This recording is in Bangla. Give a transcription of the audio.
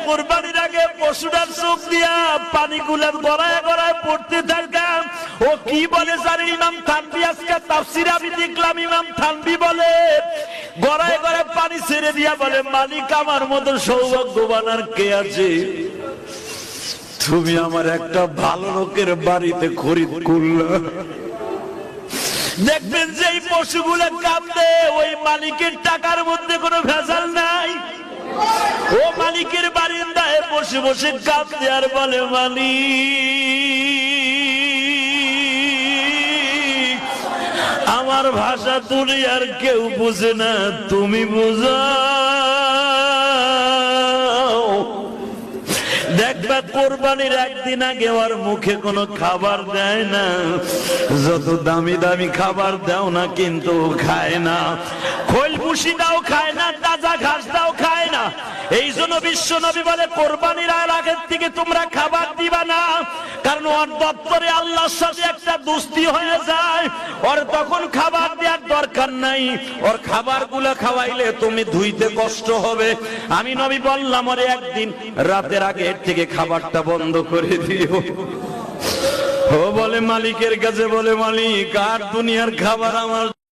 কুরবানির আগে পশুটার চোখ দিয়া পানিগুলো গড়ায় গড়ায় পড়তে থাকে। ও কি বলে জানেন ইমাম থানভী আজকে তাফসীরে আমি দেখলাম ইমাম থানভী বলে গড়ায় গড়ায় পানি ছেড়ে দিয়া বলে মালিক আমার মতো সৌভাগ্যবান আর কে আছে? তুমি আমার একটা ভালো লোকের বাড়িতে খরিদ করলা। দেখবেন যে এই পশুগুলো কাঁদে ওই মালিকের টাকার মধ্যে কোনো ভেজাল নাই। ও মালিকের বারিন্দায় বসে বসে কাঁদে আর বলে মালিক আমার ভাষা তুমি আর কেউ বুঝে না, তুমি বুঝাও। দেখবা কোরবানির একদিন আগে ওর মুখে কোনো খাবার দেয় না, যত দামি দামি খাবার দাও না কিন্তু খায় না, খোল ভুসি দাও খায় না, তাজা ঘাস দাও খায় না। এই জন্য বিশ্ব নবী বলে কোরবানির আগের থেকে তোমরা খাবার দিবা না, কারণ ওর দপ্তরে আল্লাহর সাথে একটা দোস্তি হয়ে যায়, ওর তখন খাবার দেওয়ার দরকার নাই। ওর খাবারগুলো খাওয়াইলে তুমি ধুইতে কষ্ট হবে। আমি নবী বললাম ওরে একদিন রাতের আগে এর থেকে খাবারটা বন্ধ করে দিও। ও বলে মালিকের কাছে বলে মালিক আর দুনিয়ার খাবার আমার